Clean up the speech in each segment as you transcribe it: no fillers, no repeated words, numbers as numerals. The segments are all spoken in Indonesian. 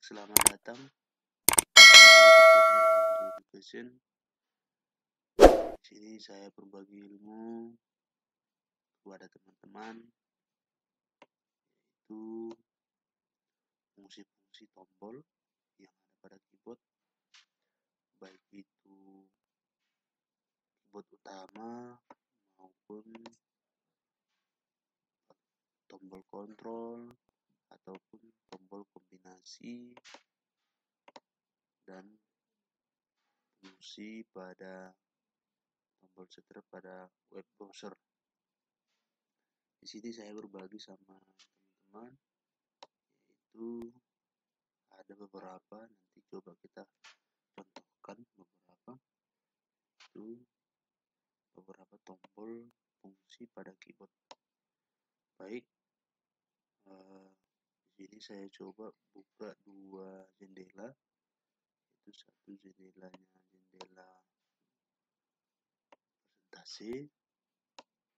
selamat datang di channel Education. Di sini saya berbagi ilmu kepada teman-teman, yaitu fungsi-fungsi tombol yang ada pada keyboard, baik itu keyboard utama maupun tombol kontrol ataupun tombol kombinasi, dan fungsi pada tombol setir pada web browser. Di sini saya berbagi sama teman-teman, yaitu ada beberapa, nanti coba kita contohkan beberapa tombol fungsi pada keyboard. Baik, di sini saya coba buka dua jendela, itu satu jendelanya jendela presentasi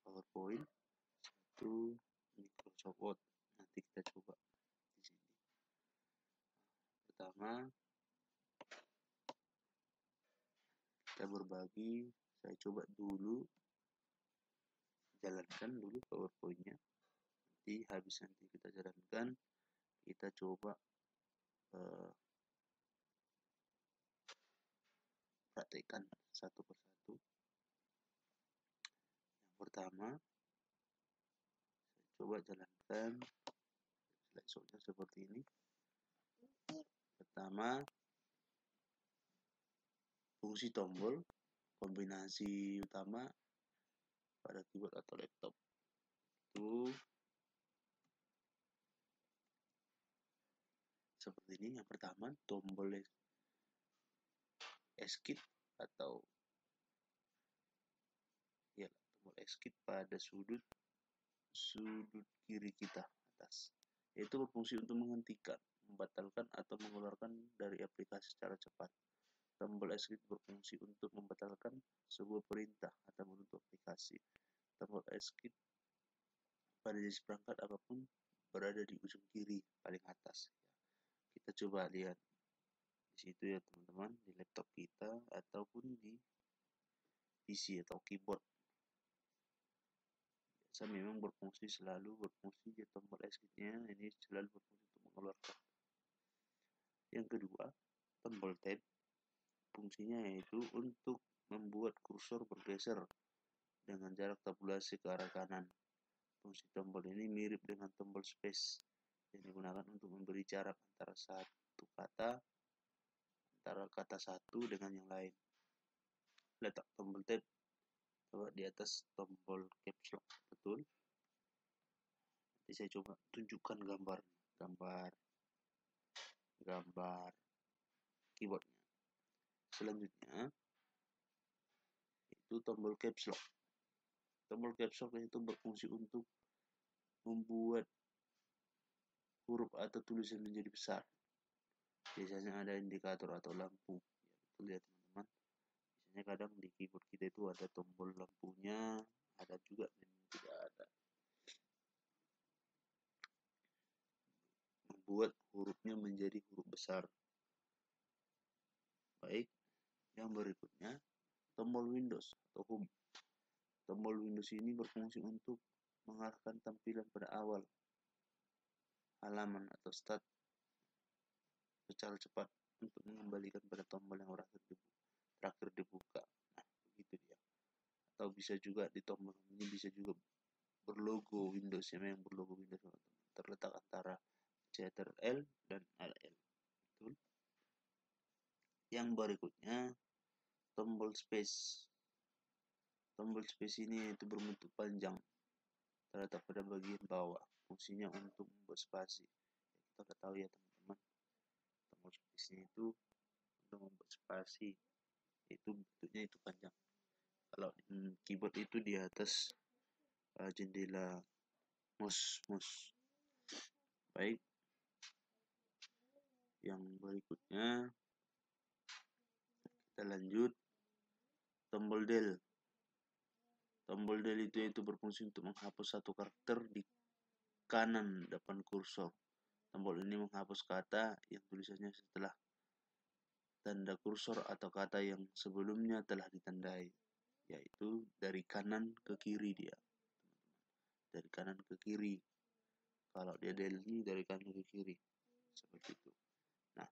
PowerPoint, satu Microsoft Word. Nanti kita coba di sini. Pertama, kita berbagi, saya coba dulu jalankan dulu PowerPoint-nya. Nanti kita jalankan, kita coba praktekkan satu persatu. Yang pertama, saya coba jalankan slideshow-nya seperti ini. Pertama, fungsi tombol kombinasi utama pada keyboard atau laptop itu seperti ini. Yang pertama, tombol escape atau tombol escape pada sudut kiri kita atas, yaitu berfungsi untuk menghentikan, membatalkan atau mengeluarkan dari aplikasi secara cepat. Tombol escape berfungsi untuk membatalkan sebuah perintah atau menutup aplikasi. Tombol escape pada jenis perangkat apapun berada di ujung kiri paling atas. Kita coba lihat di situ ya teman-teman, di laptop kita ataupun di PC atau keyboard. Biasa memang selalu berfungsi di tombol escape-nya ini selalu berfungsi untuk mengeluarkan. Yang kedua, tombol tab fungsinya yaitu untuk membuat kursor bergeser dengan jarak tabulasi ke arah kanan. Fungsi tombol ini mirip dengan tombol space yang digunakan untuk memberi jarak antara kata satu dengan yang lain. Letak tombol tab coba di atas tombol caps lock, betul. Nanti saya coba tunjukkan gambar keyboardnya. Selanjutnya itu tombol caps lock. Tombol caps lock itu berfungsi untuk membuat huruf atau tulisan menjadi besar. Biasanya ada indikator atau lampu. Ya, betul ya teman-teman. Biasanya kadang di keyboard kita itu ada tombol lampunya, ada juga memang tidak ada. Membuat hurufnya menjadi huruf besar. Baik, yang berikutnya tombol Windows atau Home. Tombol Windows ini berfungsi untuk mengarahkan tampilan pada awal halaman atau start secara cepat untuk mengembalikan pada tombol yang terakhir dibuka. Nah, begitu dia. Atau bisa juga di tombol ini bisa juga berlogo Windows, yang berlogo Windows terletak antara Ctrl dan AL. Betul. Yang berikutnya tombol space. Tombol space ini itu berbentuk panjang, terletak pada bagian bawah. Fungsinya untuk membuat spasi. Kita sudah tahu ya teman-teman, tombol space ini itu untuk membuat spasi. Itu bentuknya itu panjang. Kalau keyboard itu di atas jendela mouse. Baik, yang berikutnya kita lanjut tombol del. Tombol del itu berfungsi untuk menghapus satu karakter di kanan depan kursor. Tombol ini menghapus kata yang tulisannya setelah tanda kursor atau kata yang sebelumnya telah ditandai, yaitu dari kanan ke kiri dia. Dari kanan ke kiri. Kalau dia del ini dari kanan ke kiri. Seperti itu. Nah,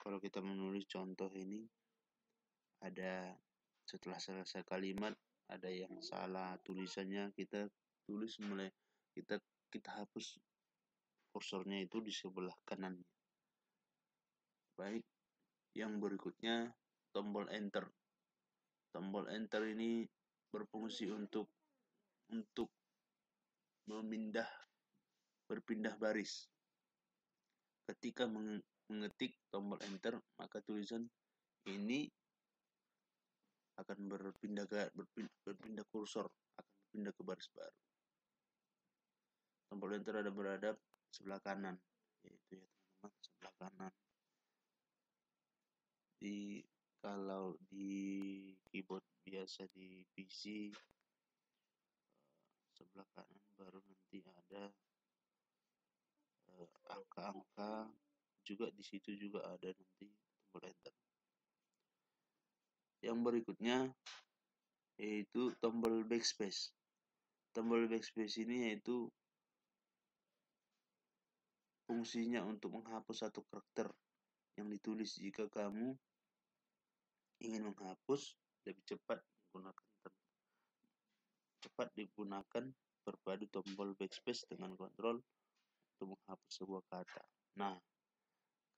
kalau kita menulis contoh ini, ada setelah selesai kalimat ada yang salah tulisannya, kita tulis mulai kita hapus kursornya itu di sebelah kanannya. Baik, yang berikutnya tombol enter. Tombol enter ini berfungsi untuk berpindah baris. Ketika mengetik tombol enter, maka tulisan ini akan berpindah kursor, akan berpindah ke baris baru. Tombol enter ada berada sebelah kanan, yaitu ya teman-teman, sebelah kanan. Kalau di keyboard biasa di PC sebelah kanan, baru nanti ada angka-angka, juga di situ juga ada nanti tombol enter. Yang berikutnya yaitu tombol backspace. Tombol backspace ini yaitu fungsinya untuk menghapus satu karakter yang ditulis. Jika kamu ingin menghapus lebih cepat digunakan berpadu tombol backspace dengan kontrol untuk menghapus sebuah kata. Nah,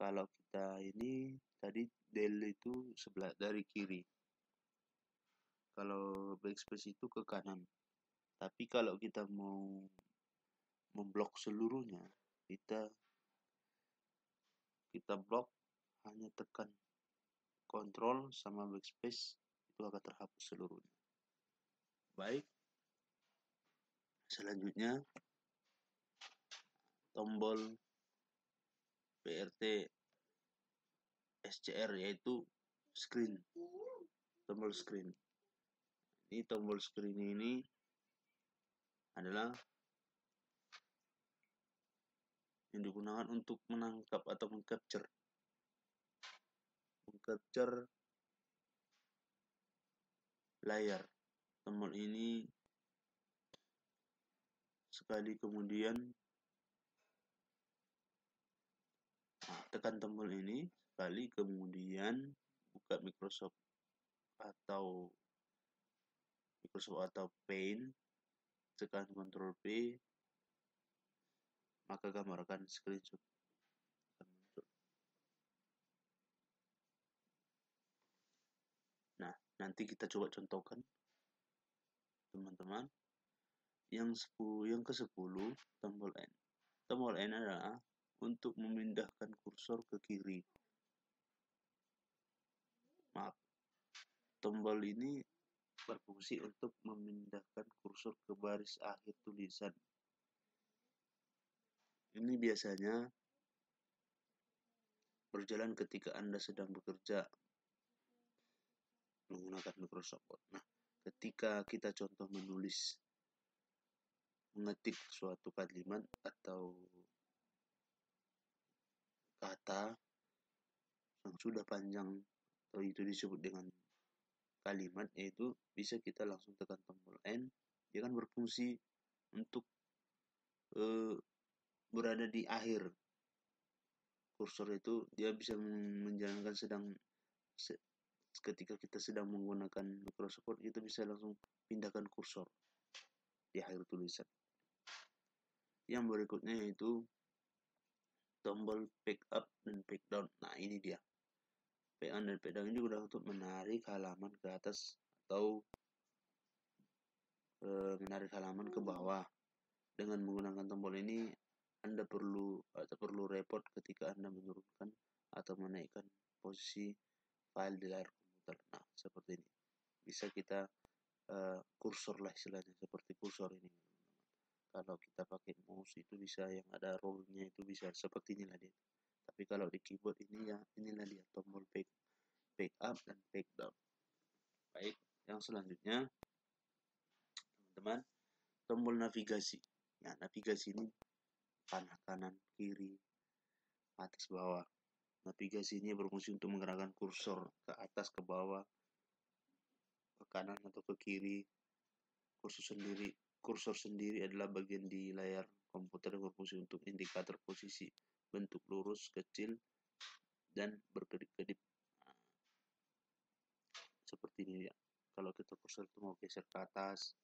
kalau kita ini tadi del itu sebelah dari kiri, kalau backspace itu ke kanan. Tapi kalau kita mau memblok seluruhnya, kita blok hanya tekan kontrol sama backspace, itu akan terhapus seluruhnya. Baik, selanjutnya tombol PRT SCR, yaitu screen. Tombol screen. Ini tombol screen ini adalah yang digunakan untuk menangkap atau mengcapture layar. Tombol ini sekali kemudian tekan tombol ini sekali, kemudian buka Microsoft atau Paint, tekan Ctrl P, maka gambar akan screenshot. Nah, nanti kita coba contohkan teman-teman. Yang ke-10 tombol N. Tombol N adalah untuk memindahkan kursor ke kiri. Maaf, tombol ini berfungsi untuk memindahkan kursor ke baris akhir tulisan. Ini biasanya berjalan ketika Anda sedang bekerja menggunakan Microsoft Word. Nah, ketika kita contoh mengetik suatu kalimat atau kata yang sudah panjang, atau itu disebut dengan kalimat, yaitu bisa kita langsung tekan tombol N. Dia kan berfungsi untuk berada di akhir kursor itu. Dia bisa menjalankan ketika kita sedang menggunakan Microsoft Word, kita bisa langsung pindahkan kursor di akhir tulisan. Yang berikutnya yaitu tombol pick up dan pick down. Nah, ini dia. Pick up dan pick down ini sudah untuk menarik halaman ke atas atau menarik halaman ke bawah. Dengan menggunakan tombol ini, Anda perlu repot ketika Anda menurunkan atau menaikkan posisi file di layar komputer. Nah, seperti ini. Bisa kita kursor lah istilahnya, seperti kursor ini. Kalau kita pakai mouse itu bisa yang ada rollnya, itu bisa seperti inilah dia. Tapi kalau di keyboard ini ya inilah dia tombol pick up dan pick down. Baik, yang selanjutnya teman-teman, tombol navigasi. Ya, navigasi ini kanan, kiri, atas, bawah. Navigasi ini berfungsi untuk menggerakkan kursor ke atas, ke bawah, ke kanan atau ke kiri. Kursor sendiri adalah bagian di layar komputer yang berfungsi untuk indikator posisi, bentuk lurus, kecil, dan berkedip-kedip. Seperti ini ya. Kalau kita kursor itu mau geser ke atas,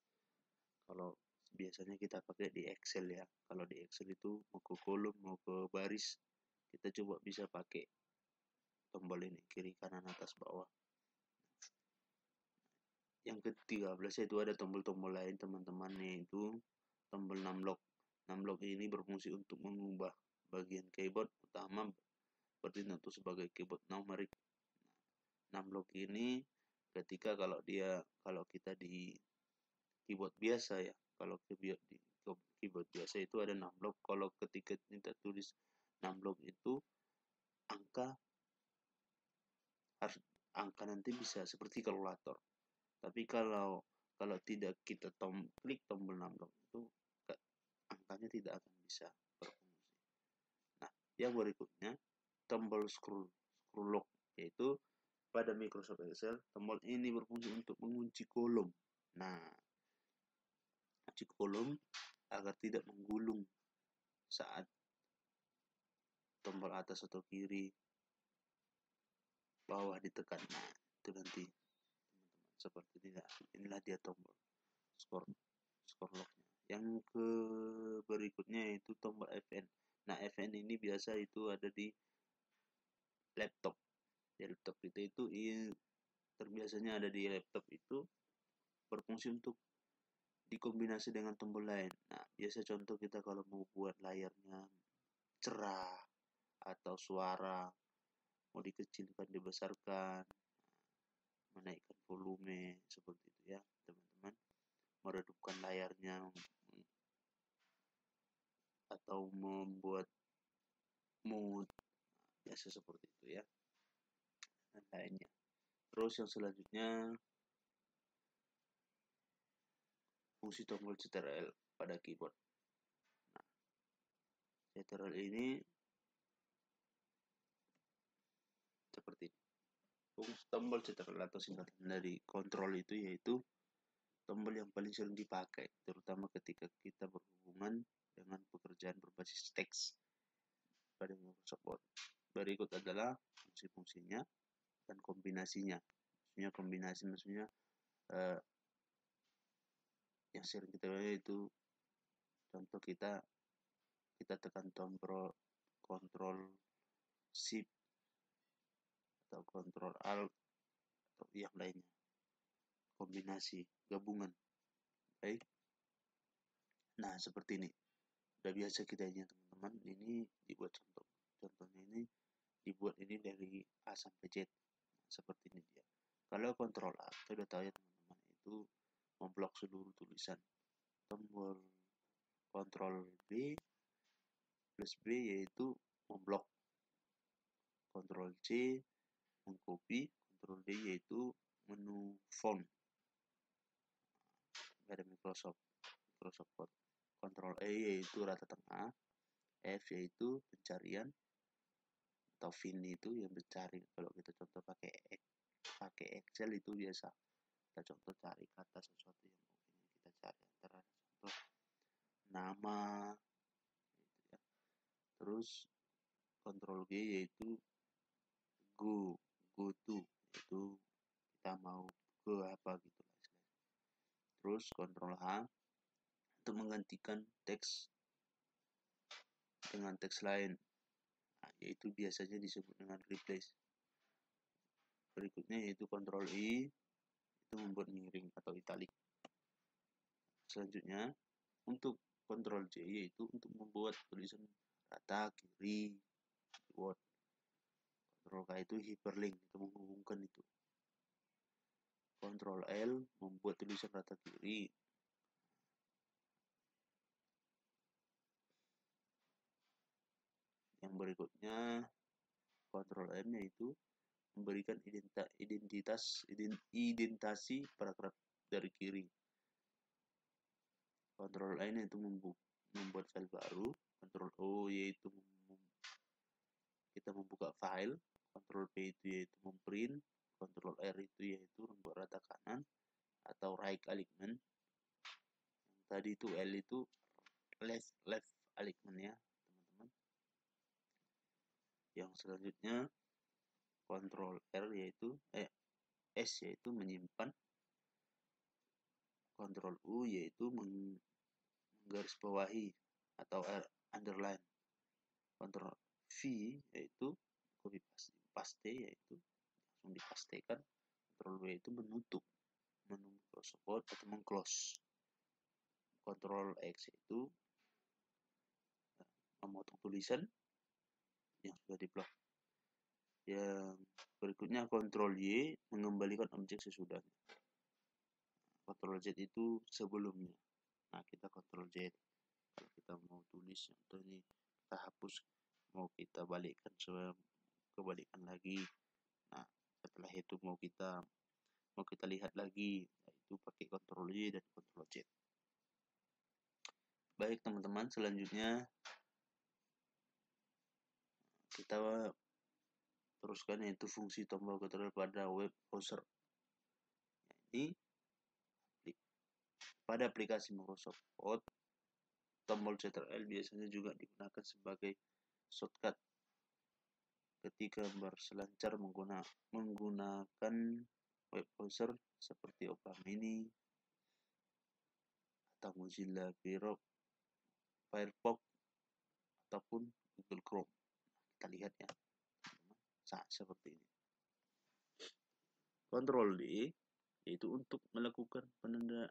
kalau biasanya kita pakai di Excel ya. Kalau di Excel itu mau ke kolom, mau ke baris, kita coba bisa pakai tombol ini, kiri, kanan, atas, bawah. Yang ke-13 itu ada tombol-tombol lain teman-teman, yaitu tombol numlock. Numlock ini berfungsi untuk mengubah bagian keyboard utama bertindak sebagai keyboard numerik. Numlock ini ketika kalau kita di keyboard biasa ya, kalau di keyboard biasa itu ada numlock. Kalau ketika kita tulis numlock itu angka nanti bisa seperti kalkulator. Tapi kalau tidak kita klik tombol numlock itu angkanya tidak akan bisa berfungsi. Nah, yang berikutnya tombol scroll lock, yaitu pada Microsoft Excel tombol ini berfungsi untuk mengunci kolom. Nah, kunci kolom agar tidak menggulung saat tombol atas atau kiri, bawah ditekan. Nah, itu nanti seperti ini. Inilah dia tombol scroll locknya. Yang ke berikutnya yaitu tombol Fn. Nah, Fn ini biasa itu ada di laptop. Di laptop kita itu terbiasanya ada di laptop itu berfungsi untuk dikombinasi dengan tombol lain. Nah, biasa contoh kita kalau mau buat layarnya cerah atau suara mau dikecilkan, dibesarkan, menaikkan volume, seperti itu ya teman-teman. Meredupkan layarnya atau membuat mood, biasa seperti itu ya, dan lainnya. Terus yang selanjutnya fungsi tombol Ctrl pada keyboard. Nah, Ctrl ini seperti ini. Fungsi tombol Ctrl atau singkatan dari kontrol itu yaitu tombol yang paling sering dipakai, terutama ketika kita berhubungan dengan pekerjaan berbasis teks pada Microsoft Word. Berikut adalah fungsi-fungsinya dan kombinasinya. Maksudnya yang sering kita lihat itu contoh kita tekan tombol Ctrl Shift atau Ctrl Alt atau yang lainnya, kombinasi gabungan. Baik. Nah, seperti ini udah biasa kita ini teman-teman. Ini dibuat contohnya ini dibuat ini dari A sampai Z. Nah, seperti ini dia. Kalau Ctrl A, kita udah tahu ya teman-teman, itu memblok seluruh tulisan. Tombol Ctrl B plus B yaitu memblok. Ctrl C mengcopy, Ctrl D yaitu menu font pada Microsoft Word. Ctrl E yaitu rata tengah, F yaitu pencarian atau fin itu yang mencari. Kalau kita contoh pakai Excel itu biasa kita contoh cari kata sesuatu yang mungkin kita cari, antara contoh nama gitu ya. Terus Ctrl G yaitu go to, itu kita mau ke apa gitu lah istilahnya. Terus Ctrl H untuk menggantikan teks dengan teks lain, nah, yaitu biasanya disebut dengan replace. Berikutnya yaitu Ctrl I itu membuat miring atau italic. Selanjutnya untuk Ctrl J yaitu untuk membuat tulisan rata kiri Word. Ctrl K itu hyperlink, itu menghubungkan itu. Ctrl L membuat tulisan rata kiri. Yang berikutnya Ctrl M yaitu memberikan identasi paragraf dari kiri. Ctrl N itu membuat file baru. Ctrl O yaitu kita membuka file. Ctrl P itu yaitu memprint. Ctrl R itu yaitu membuat rata kanan atau right alignment. Yang tadi itu L itu left alignment ya teman-teman. Yang selanjutnya Ctrl R yaitu S yaitu menyimpan. Ctrl U yaitu menggarisbawahi atau underline. Ctrl V yaitu copy paste yaitu langsung dipastekan. Ctrl W itu menutup menu Microsoft Word atau mengclose. Ctrl X itu memotong tulisan yang sudah diblok. Yang berikutnya Ctrl Y mengembalikan objek sesudahnya. Ctrl Z itu sebelumnya. Nah, kita Ctrl Z kalau kita mau tulis contoh ini, kita hapus, mau kita balikkan kebalikan lagi. Nah, setelah itu mau kita lihat lagi, yaitu pakai Ctrl Y dan Ctrl Z. Baik teman-teman, selanjutnya kita teruskan yaitu fungsi tombol kontrol pada web browser. Ini pada aplikasi Microsoft Word, tombol Ctrl biasanya juga digunakan sebagai shortcut ketika berselancar menggunakan web browser seperti Opera Mini atau Mozilla Firefox ataupun Google Chrome. Kita lihat ya, seperti ini. Ctrl D yaitu untuk melakukan penanda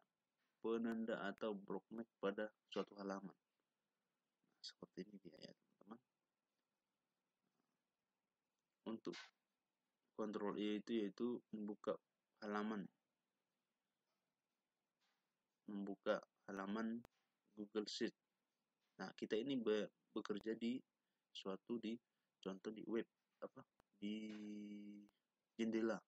atau bookmark pada suatu halaman. Nah, seperti ini dia ya teman-teman. Untuk Ctrl E itu yaitu membuka halaman Google Sheet. Nah, kita ini bekerja di contoh di web di jendela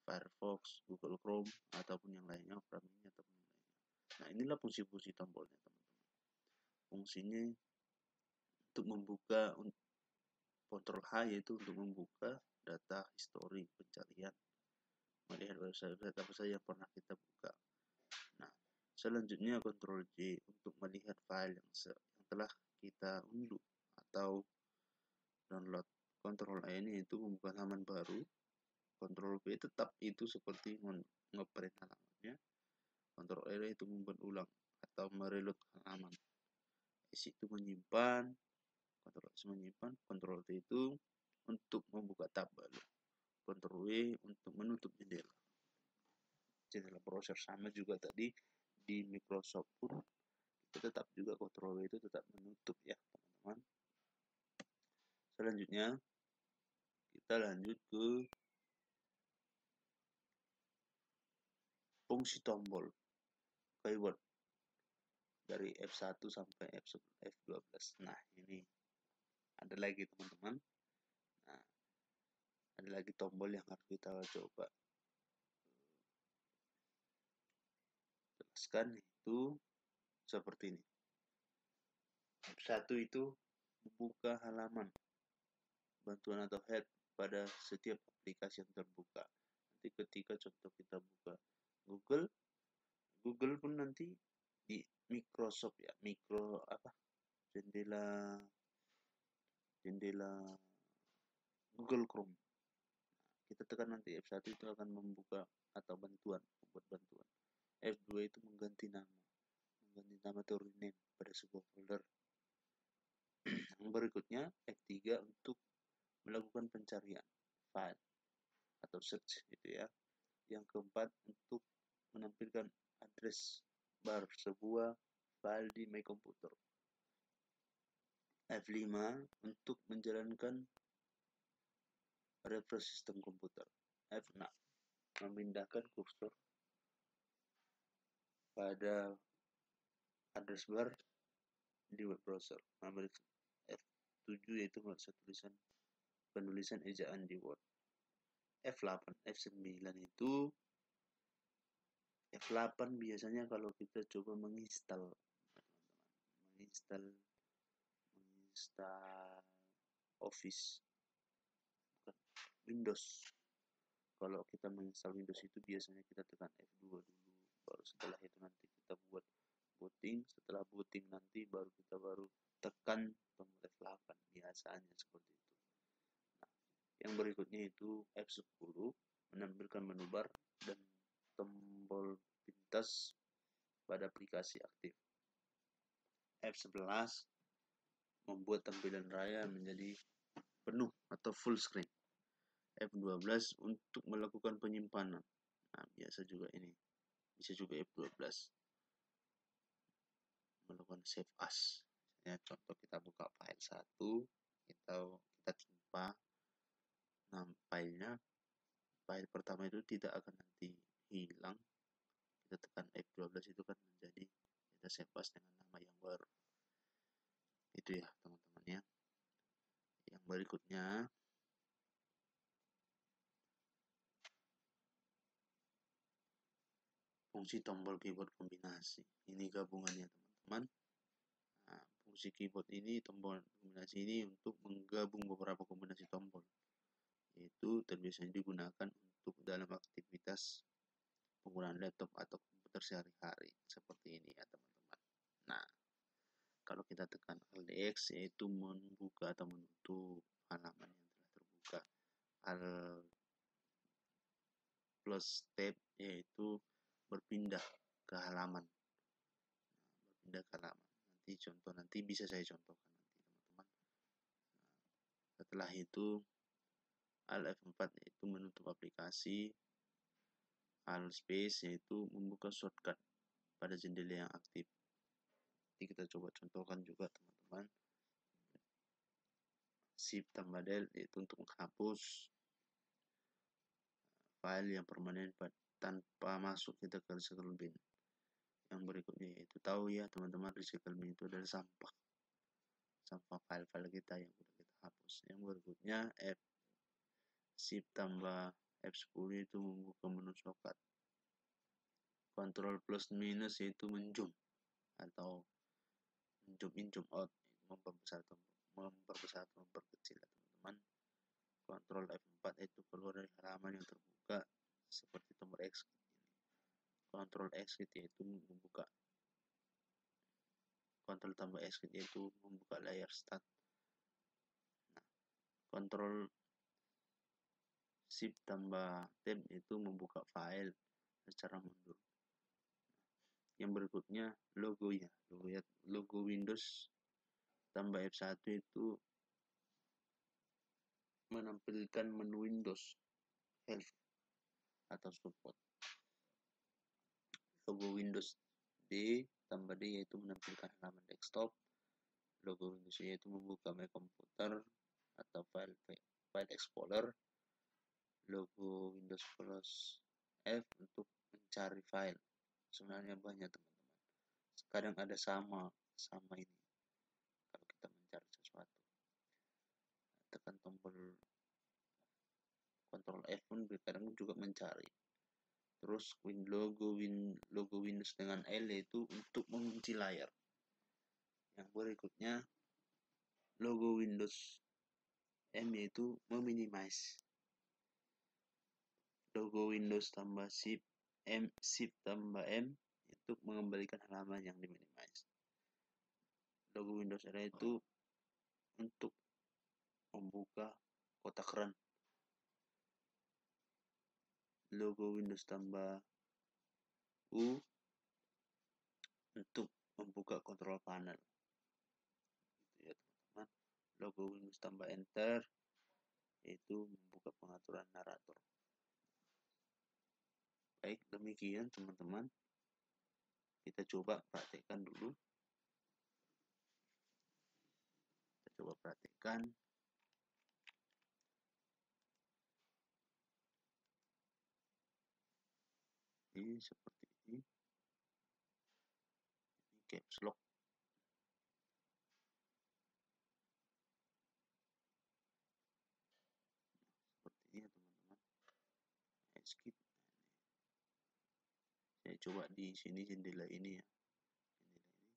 Firefox, Google Chrome ataupun yang lainnya, Opera Mini ataupun yang lainnya. Nah, inilah fungsi-fungsi tombolnya teman-teman. Fungsinya untuk membuka, Ctrl H yaitu untuk membuka data histori pencarian, melihat website apa saja yang pernah kita buka. Nah, selanjutnya Ctrl J untuk melihat file yang telah kita unduh atau download. Ctrl A ini itu membuka halaman baru. Ctrl B tetap itu seperti ngeprint halamannya. Ctrl R itu membuat ulang atau mereload halaman. S itu menyimpan. Ctrl S menyimpan. Ctrl T itu untuk membuka tab baru. Ctrl W untuk menutup jendela browser. Sama juga tadi di Microsoft pun itu tetap juga Ctrl W itu tetap menutup ya teman-teman. Selanjutnya kita lanjut ke fungsi tombol keyword dari F1 sampai F12. Nah, ini ada lagi teman-teman. Nah, ada lagi tombol yang harus kita coba jelaskan, itu seperti ini. F1 itu membuka halaman bantuan atau head pada setiap aplikasi yang terbuka. Nanti ketika contoh kita buka Google pun nanti di Microsoft ya, jendela Google Chrome. Kita tekan nanti F1 itu akan membuka atau membuat bantuan. F2 itu mengganti nama atau rename pada sebuah folder. Yang berikutnya F3 untuk melakukan pencarian file atau search gitu ya. Yang keempat untuk menampilkan address bar sebuah file di My Computer. F5 untuk menjalankan refresh sistem komputer. F6 memindahkan kursor pada address bar di web browser. F7 yaitu penulisan ejaan di Word. F8, F9 itu F8 biasanya kalau kita coba menginstal menginstal Office, bukan Windows. Kalau kita menginstal Windows itu biasanya kita tekan F2 dulu, baru setelah itu nanti kita buat booting. Setelah booting nanti baru kita tekan tombol F8, biasanya seperti itu. Nah, yang berikutnya itu F10 menampilkan menu bar dan tombol pintas pada aplikasi aktif. F11 membuat tampilan layar menjadi penuh atau full screen. F12 untuk melakukan penyimpanan. Nah, biasa juga ini. Bisa juga F12 melakukan save as. Ya, contoh kita buka file 1, kita timpa. Nah, file pertama itu tidak akan nanti hilang. Kita tekan F12 itu kan menjadi kita save as dengan nama yang baru. Itu ya, teman-teman ya. Yang berikutnya fungsi tombol keyboard kombinasi. Ini gabungannya, teman-teman. Nah, fungsi keyboard ini, tombol kombinasi ini untuk menggabung beberapa kombinasi tombol, yaitu terbiasa digunakan untuk dalam aktivitas penggunaan laptop atau komputer sehari-hari seperti ini ya, teman-teman. Nah, kalau kita tekan Alt X yaitu membuka atau menutup halaman yang telah terbuka. Alt plus tab yaitu berpindah ke halaman. Nanti bisa saya contohkan nanti, teman-teman. Setelah itu Alt F4 yaitu menutup aplikasi. Alt space yaitu membuka shortcut pada jendela yang aktif. Nanti kita coba contohkan juga, teman-teman. Shift tambah del yaitu untuk menghapus file yang permanen tanpa masuk kita ke recycle bin. Yang berikutnya yaitu tahu ya, teman-teman, recycle bin itu adalah sampah file-file kita yang sudah kita hapus. Yang berikutnya Shift tambah F10 itu membuka menu shortcut. Control plus minus yaitu menzoom atau zoom in zoom out, memperbesar atau memperkecil, teman-teman. Control F4 itu keluar dari halaman yang terbuka seperti tombol exit ini. Control exit yaitu membuka. Control tambah exit yaitu membuka layar start. Nah, control shift tambah tab itu membuka file secara mundur. Yang berikutnya logo Windows tambah F1 itu menampilkan menu Windows Help atau support. Logo Windows D tambah D yaitu menampilkan halaman desktop. Logo Windows Y yaitu membuka My Computer atau file explorer. Logo Windows plus F untuk mencari file. Sebenarnya banyak, teman-teman. Kadang ada sama ini kalau kita mencari sesuatu. Tekan tombol Ctrl F pun kadang juga mencari. Terus logo Windows dengan L yaitu untuk mengunci layar. Yang berikutnya logo Windows M yaitu meminimize. Logo Windows tambah Shift tambah M itu mengembalikan halaman yang diminimize. Logo Windows R itu untuk membuka kotak run. Logo Windows tambah U untuk membuka kontrol panel. Gitu ya, teman-teman. Logo Windows tambah Enter yaitu membuka pengaturan narator. Baik, demikian teman-teman. Kita coba praktekkan dulu. Ini seperti ini. Ini caps lock. Seperti ini ya, teman-teman. Skip. Saya coba di sini jendela ini ya. Jendela ini.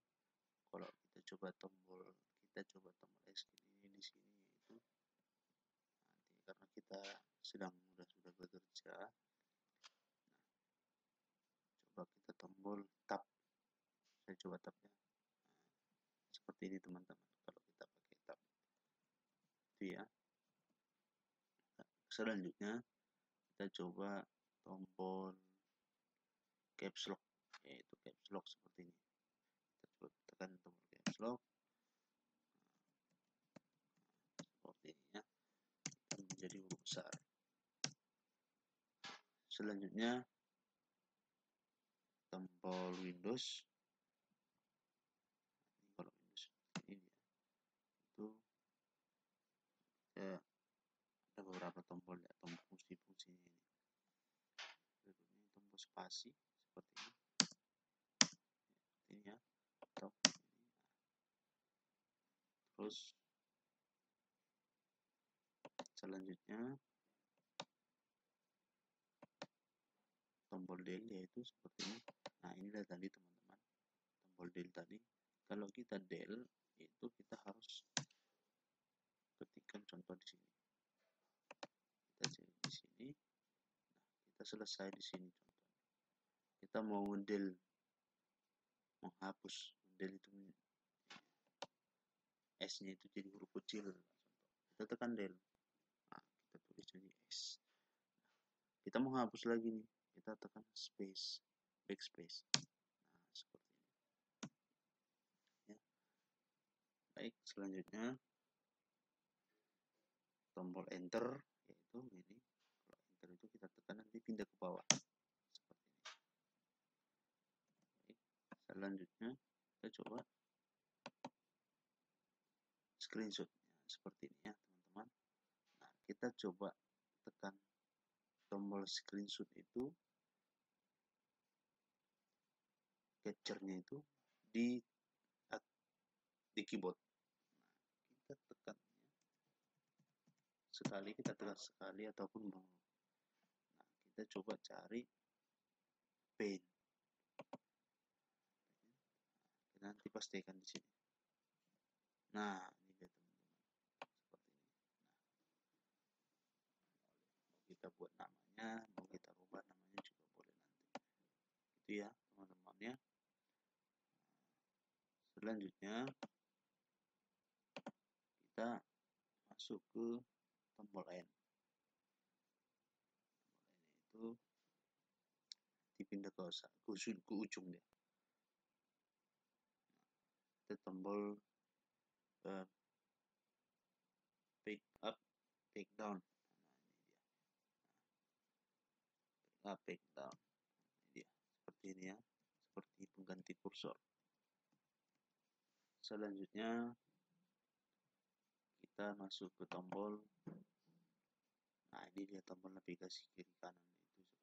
Kalau kita coba tombol escape ini di sini, yaitu nanti karena kita sudah bekerja. Coba kita tombol tab, saya coba tab ya. Seperti ini teman-teman, kalau kita pakai tab itu ya. Selanjutnya kita coba tombol caps lock, yaitu caps lock seperti ini. Kita coba tekan tombol caps lock seperti ini ya, menjadi huruf besar. Selanjutnya tombol Windows, ini kalau Windows ini ya, itu ada beberapa tombol ya, tombol fungsi-fungsinya ini. Berikutnya tombol spasi seperti ini ya, atau ini. Terus selanjutnya tombol del, yaitu seperti ini. Nah, inilah tadi teman-teman, tombol del tadi. Kalau kita del itu kita harus ketikkan contoh di sini. Kita cari di sini. Nah, kita selesai di sini contohnya. Kita mau del, menghapus, del itu S-nya itu jadi huruf kecil. Kita tekan del. Nah, kita tulis jadi S. Kita mau hapus lagi nih, kita tekan space, backspace. Nah, seperti ini. Ya. Baik, selanjutnya tombol enter, yaitu ini. Kalau enter itu kita tekan nanti pindah ke bawah. Seperti ini. Baik, selanjutnya kita coba screenshot. Ya, seperti ini ya, teman-teman. Nah, kita coba tekan tombol screenshot itu, capture-nya itu di keyboard. Nah, kita tekan sekali, kita tekan sekali ataupun mau. Nah, kita coba cari pen. Kita nanti pastikan di sini. Nah, ini dia teman-teman, seperti ini. Nah, mau kita buat namanya, mau kita rubah namanya juga boleh nanti. Itu ya teman-teman ya. Selanjutnya kita masuk ke tombol N. Tombol N itu dipindah ke ujung dia. Kita tombol pick up, pick down. Nah, ini dia. Pick up, pick down. Ini dia. Seperti ini ya. Seperti pengganti kursor. Selanjutnya kita masuk ke tombol. Nah, ini dia tombol navigasi kiri kanan itu seperti ini.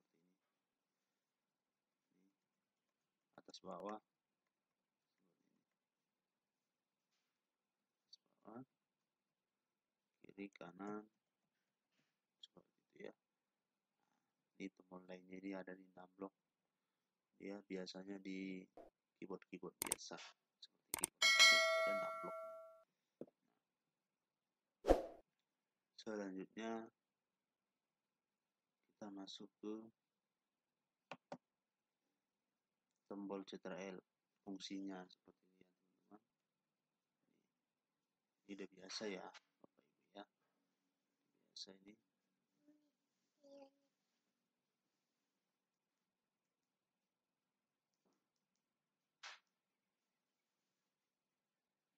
Ini atas bawah seperti ini. Atas bawah, kiri kanan seperti itu ya. Nah, ini tombol lainnya ini ada di 6 blok. Dia biasanya di keyboard biasa seperti keyboard ada 6 bloknya. Selanjutnya kita masuk ke tombol Ctrl, fungsinya seperti ini ya teman-teman. Ini udah biasa ya Bapak Ibu ya, biasa ini.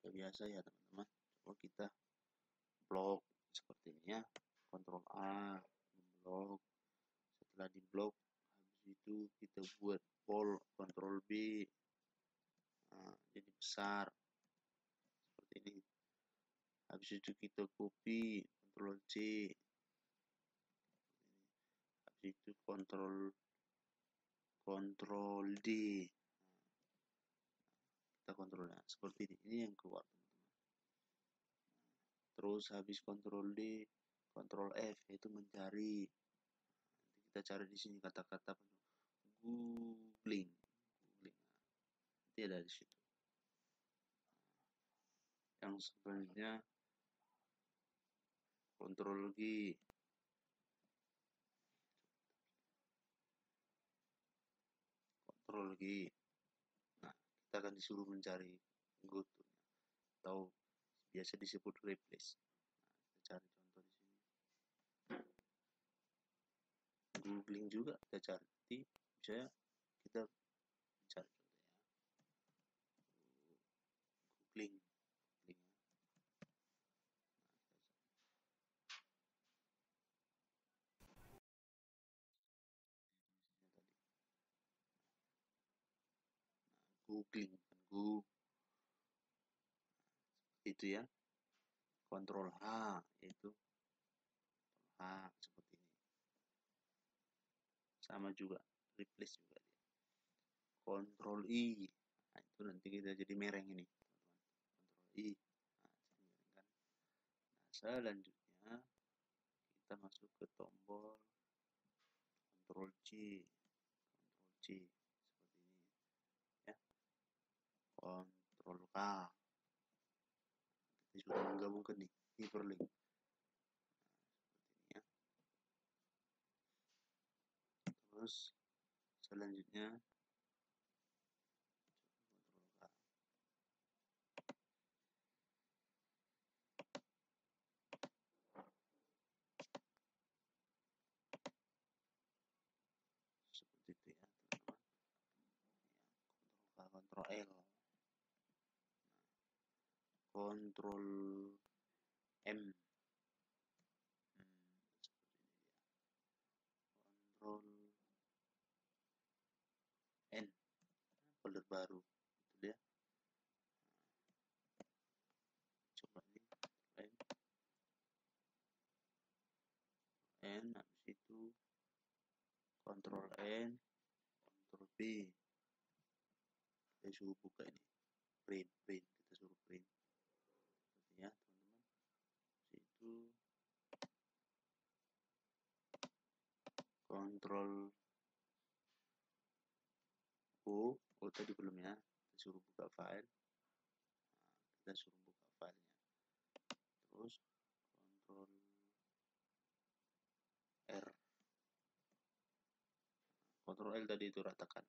Udah biasa ya teman-teman. Coba kita blok seperti ini ya, Ctrl A, blok. Setelah di blok, habis itu kita buat bold, Ctrl B. Nah, jadi besar seperti ini. Habis itu kita copy, Ctrl C. Habis itu Ctrl D. Kita kontrolnya seperti ini. Ini yang keluar teman-teman. Terus habis Ctrl D, Ctrl F itu mencari. Nanti kita cari di sini kata-kata googling. Nanti ada di situ. Yang selanjutnya kontrol G. Kontrol G. Nah, kita akan disuruh mencari goto atau biasa disebut replace. Nah, kita cari contoh di sini. Googling juga kita cari. Nanti misalnya kita cari contohnya googling. Googling kan itu ya. Kontrol H itu H seperti ini. Sama juga replace juga dia. Kontrol I. Nah, itu nanti kita jadi mereng ini, teman-teman. Kontrol I. Nah, jadi mereng kan. Nah, selanjutnya kita masuk ke tombol kontrol C. Kontrol C seperti ini ya. Kontrol K. Kita sudah menggabungkan nih hyperlink. Nah, seperti ini ya. Terus selanjutnya kontrol K. Seperti itu ya, teman-teman. Ya, kontrol L. Kontrol M. Seperti ini ya. Kontrol N. Folder baru itu dia. Coba ini N, habis itu kontrol N, kontrol B. Kita suruh buka ini print, kita suruh print seperti ya, teman-teman. Itu kontrol O tadi belum ya, kita suruh buka file. Nah, kita suruh buka filenya. Terus kontrol R. Kontrol L tadi itu ratakan.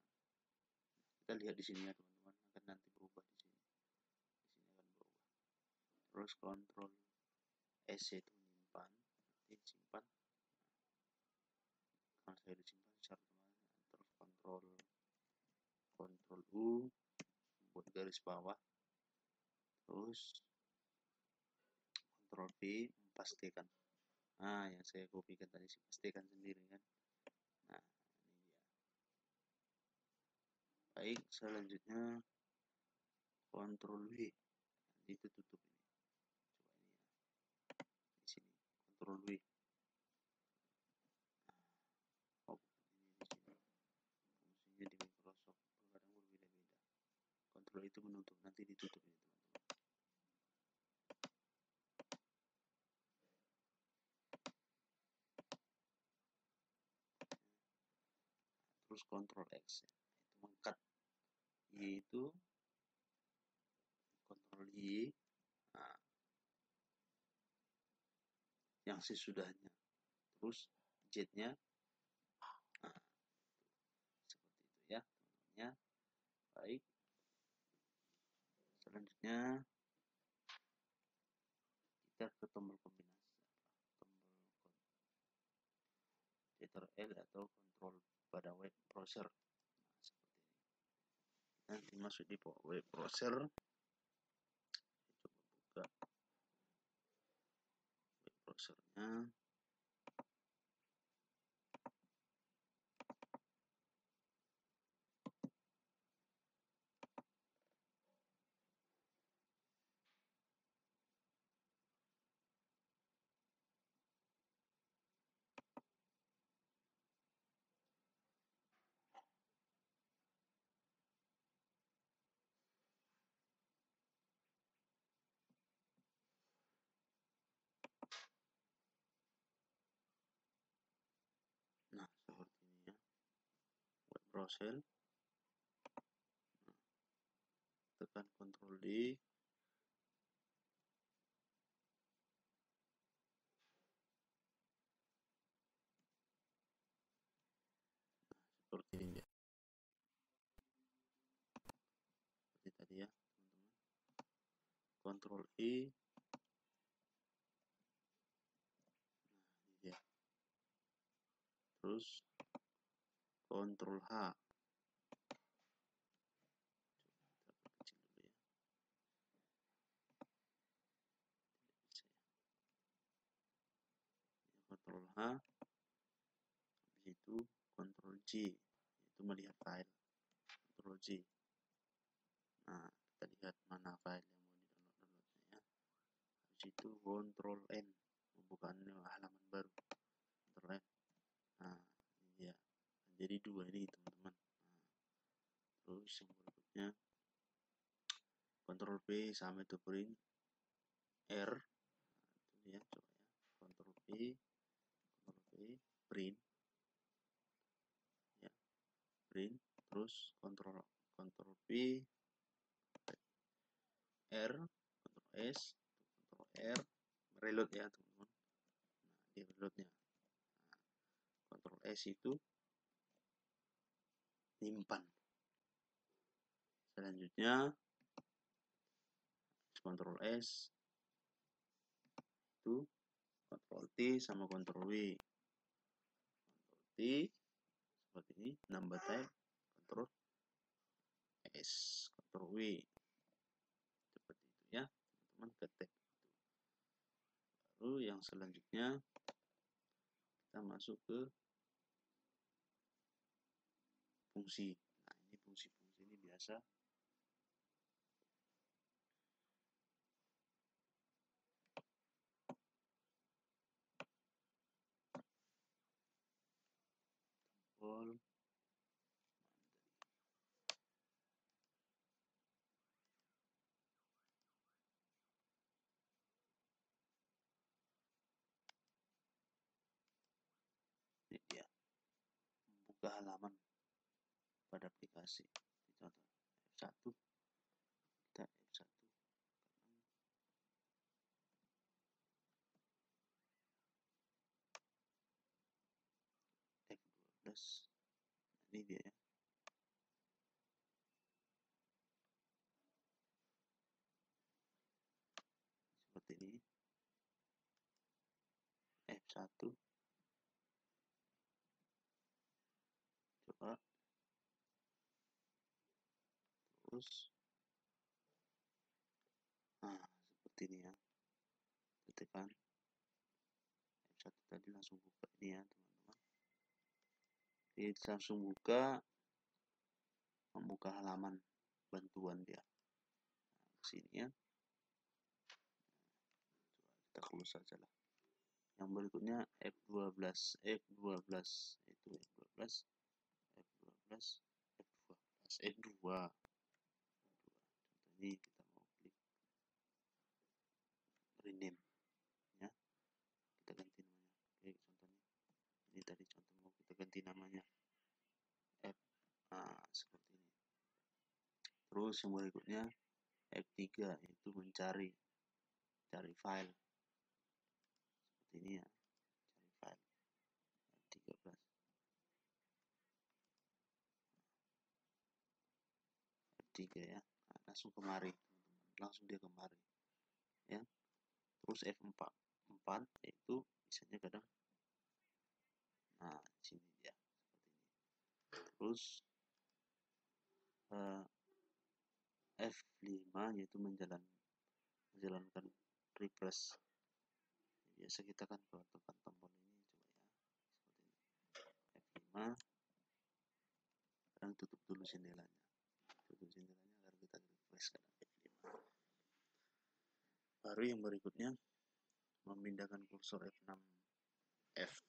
Kita lihat di sini ya, teman-teman, akan nanti berubah di sini. Di sini akan berubah. Terus kontrol S itu menyimpan, nanti simpan. Kalau saya disimpan secara otomatis. Terus kontrol U buat garis bawah. Terus kontrol V pastikan. Nah, yang saya kopikan tadi pastikan sendiri kan. Nah, ini dia. Baik, selanjutnya kontrol W. Itu tutup ini. Coba ini ya. Di sini kontrol W. Oh, ini di sini. Fungsinya di Microsoft kadang berbeda-beda. Kontrol itu menutup, nanti ditutup ini, teman-teman. Terus kontrol X itu mengkat, yaitu kontrol Y. Nah, yang sesudahnya. Terus Z-nya. Nah, seperti itu ya, teman-teman. Baik. Selanjutnya kita ke tombol kombinasi, tombol Ctrl L atau kontrol pada web browser. Nah, seperti ini. Nanti masuk di web browser. Coba buka web browsernya. Nah, seperti ini ya. Web browser. Nah, tekan Ctrl D. Ctrl E, nah ini dia, terus Ctrl H, kita perkecil dulu ya, bisa ya, Ctrl H, habis itu Ctrl J, itu melihat file, Ctrl J, nah kita lihat mana file yang mau di downloadnya ya, habis itu Ctrl N, membuka halaman baru, Ctrl N, nah ini dia, jadi dua ini teman-teman. Nah, terus yang berikutnya Ctrl P sama itu print, R, nah, itu ya, coba ya, Ctrl P, print ya, print, terus Ctrl P, R, Ctrl S, Ctrl R, reload ya teman-teman. Nah di reloadnya, nah, Ctrl S itu nyimpan. Selanjutnya Ctrl S itu Ctrl T sama Ctrl W, Ctrl T seperti ini, nambah type, Ctrl S, Ctrl W, seperti itu ya teman-teman, ketik itu. Lalu yang selanjutnya kita masuk ke fungsi. Nah ini fungsi-fungsi ini biasa tombol ini dia, membuka halaman pada aplikasi. Contoh F1, kita F1 F12, nah, ini dia ya, seperti ini, F1, coba, terus, nah seperti ini ya, tekan F1 tadi langsung buka ini ya teman-teman, ini langsung buka, membuka halaman bantuan dia. Nah, sini ya, coba kita close saja lah. Yang berikutnya F12, F12 itu F12, F12, F12, F2. Contoh ini kita mau klik rename ya, kita ganti namanya. Oke, contohnya ini tadi contoh mau kita ganti namanya F, nah seperti ini. Terus yang berikutnya F3 itu cari file seperti ini ya, cari file F13, F3 ya, nah, langsung kemari teman-teman, langsung dia kemari ya. Terus F4 itu misalnya kadang, nah sini dia seperti ini. Terus F5 yaitu menjalankan refresh. Biasa kita kan kalau tekan tombol ini, coba ya, seperti ini, F5, kadang tutup dulu jendelanya agar kita refresh kan F5. Baru yang berikutnya memindahkan kursor F6 F6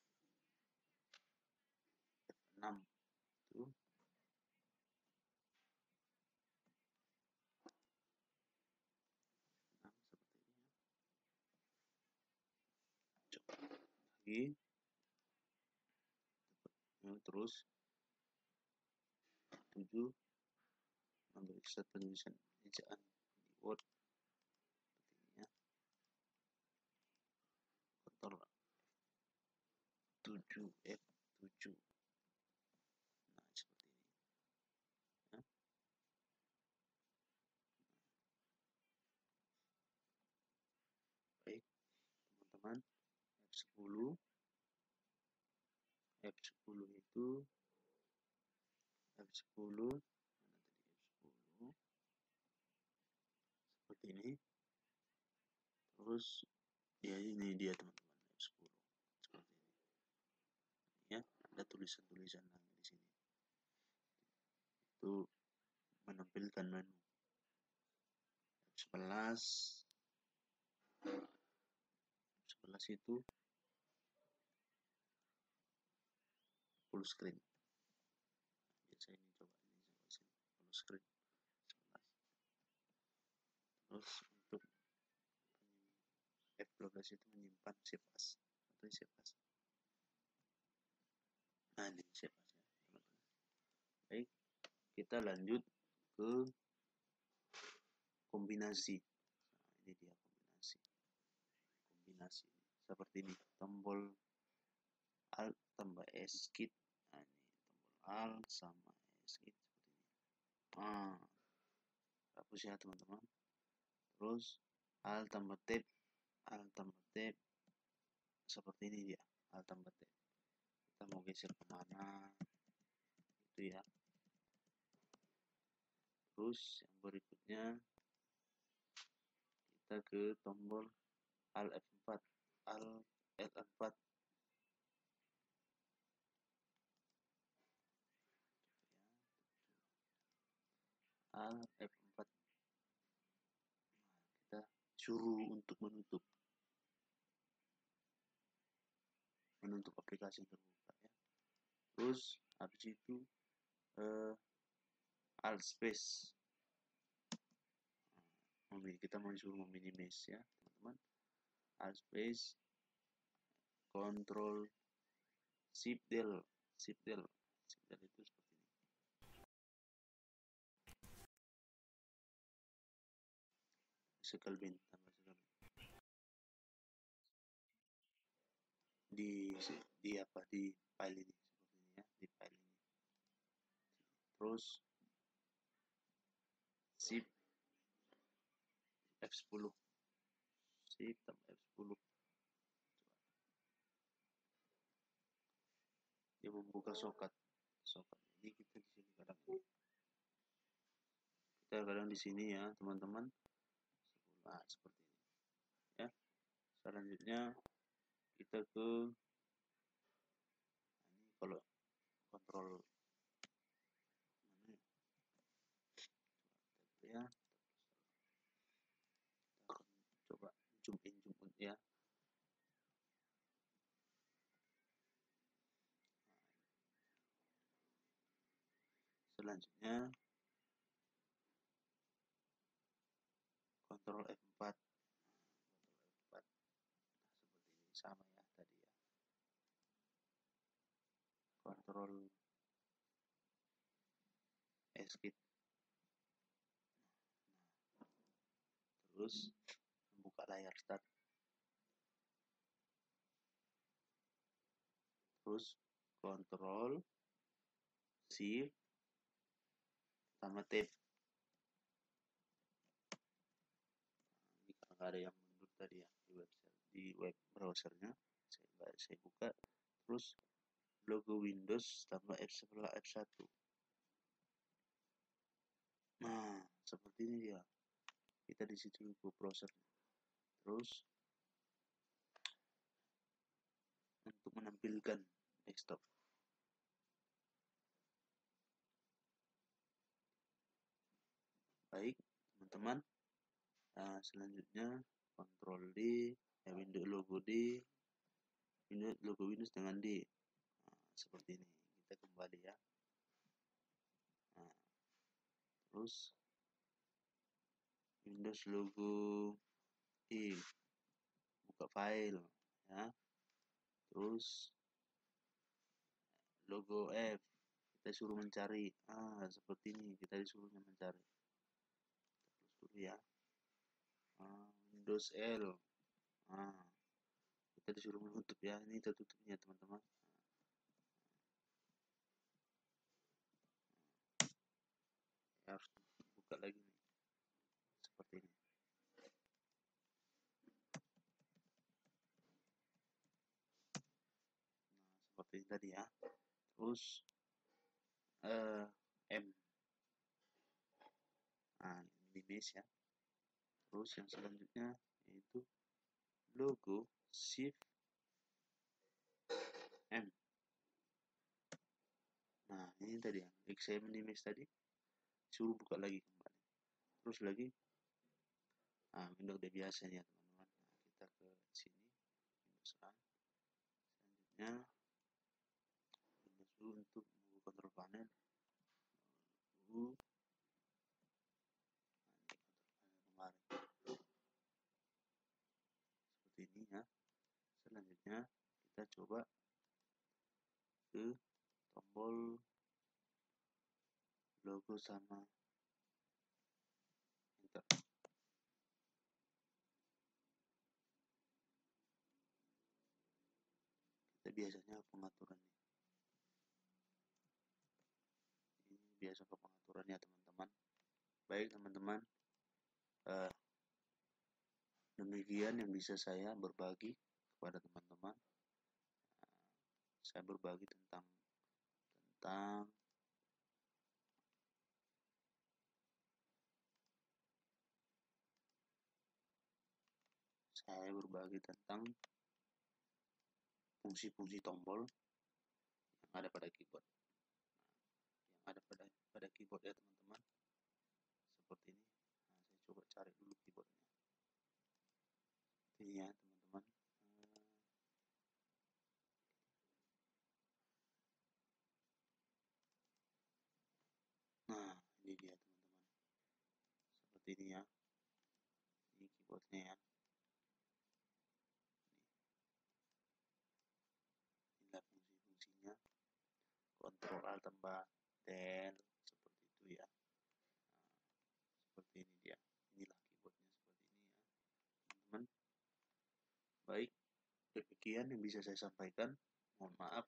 itu seperti ini ya. Coba lagi ya, terus 7 ambil set penulisan ejaan di Word seperti ini ya, Ctrl 7 F7, nah seperti ini ya. teman-teman, F10. F10 itu F10 seperti ini. Terus ya ini dia teman-teman, F10 seperti ini. Ya, ada tulisan-tulisan di sini. Itu menampilkan menu. F11 itu full screen. Biasanya ini coba full screen. Terus untuk F12 itu menyimpan save as. Atau save as. Nah, ini save as ya, teman-teman. Baik, kita lanjut ke kombinasi. Nah, ini dia kombinasi seperti ini, tombol Alt tambah Escape. Nah, ini tombol Alt sama Escape seperti ini. Nah, hapus ya teman-teman. Terus Alt tambah Tab seperti ini dia, Alt tambah Tab. Kita mau geser kemana itu ya. Terus yang berikutnya kita ke tombol Alt F4 Alt F4. Kita suruh untuk menutup aplikasi yang terbuka ya. Terus habis itu Alt space. Kita mau disuruh meminimize ya teman-teman. Alt space, Control Shift Del itu seperti ini. Circle bin tambah circle bin di apa di file ini seperti ini ya, di file ini. Terus Shift F10 Shift tambah F10. Dia membuka soket ini. Kita di sini kadang di sini ya teman-teman. Nah, seperti ini ya. Selanjutnya kita ke ini, kalau kontrol mana ya, kita akan coba zoom in ya. Selanjutnya Ctrl F4. Seperti ini sama ya tadi ya. Ctrl Escape. Terus membuka layar start. Terus Ctrl Shift sama Tab. Ini karena ada yang mundur tadi ya di web browsernya. Saya buka. Terus logo Windows tambah F1. Nah, seperti ini dia. Kita di situ ke browsernya. Terus untuk menampilkan desktop. Baik, teman-teman. Nah, selanjutnya Ctrl D, Windows logo D, logo Windows dengan D. Nah, seperti ini. Kita kembali ya. Nah, terus Windows logo E, buka file ya. Terus logo F, kita suruh mencari. Seperti ini, kita disuruhnya mencari. Terus dulu ya. Windows L. Kita disuruh menutup ya. Ini tertutupnya teman-teman. Harus buka lagi nih. Seperti ini. tadi ya. Terus M. Nah, minimize ya. Terus yang selanjutnya yaitu logo shift M. Nah, ini tadi ya, saya minimize tadi, suruh buka lagi kembali. Terus lagi, nah window udah biasa ya teman-teman. Nah, kita ke sini, Windows A. Selanjutnya, Windows U untuk membuka control panel. U. Nah, ini control panel kemarin. Seperti ini ya. Selanjutnya, kita coba ke tombol logo sama enter. Kita biasanya pengaturannya. Ini biasa ke pengaturannya teman-teman. Baik teman-teman, demikian yang bisa saya berbagi kepada teman-teman. Saya berbagi tentang fungsi-fungsi tombol yang ada pada keyboard. Yang ada pada keyboard ya teman-teman. Seperti ini. Nah, saya coba cari dulu keyboardnya. Ini ya teman-teman. Nah, ini dia teman-teman. Seperti ini ya. Ini keyboardnya ya. Inilah fungsi-fungsinya. Ctrl Alt tambah Del seperti itu ya. Nah, seperti ini dia. Inilah keyboardnya seperti ini ya, teman-teman. Baik, demikian yang bisa saya sampaikan. Mohon maaf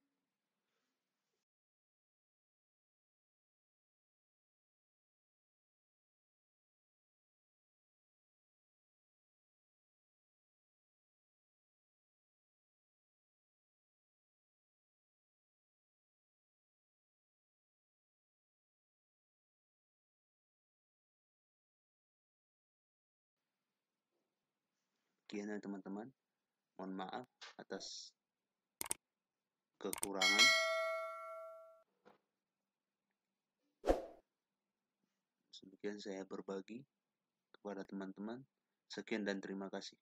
sekian ya teman-teman. Mohon maaf atas kekurangan. Demikian saya berbagi kepada teman-teman. Sekian dan terima kasih.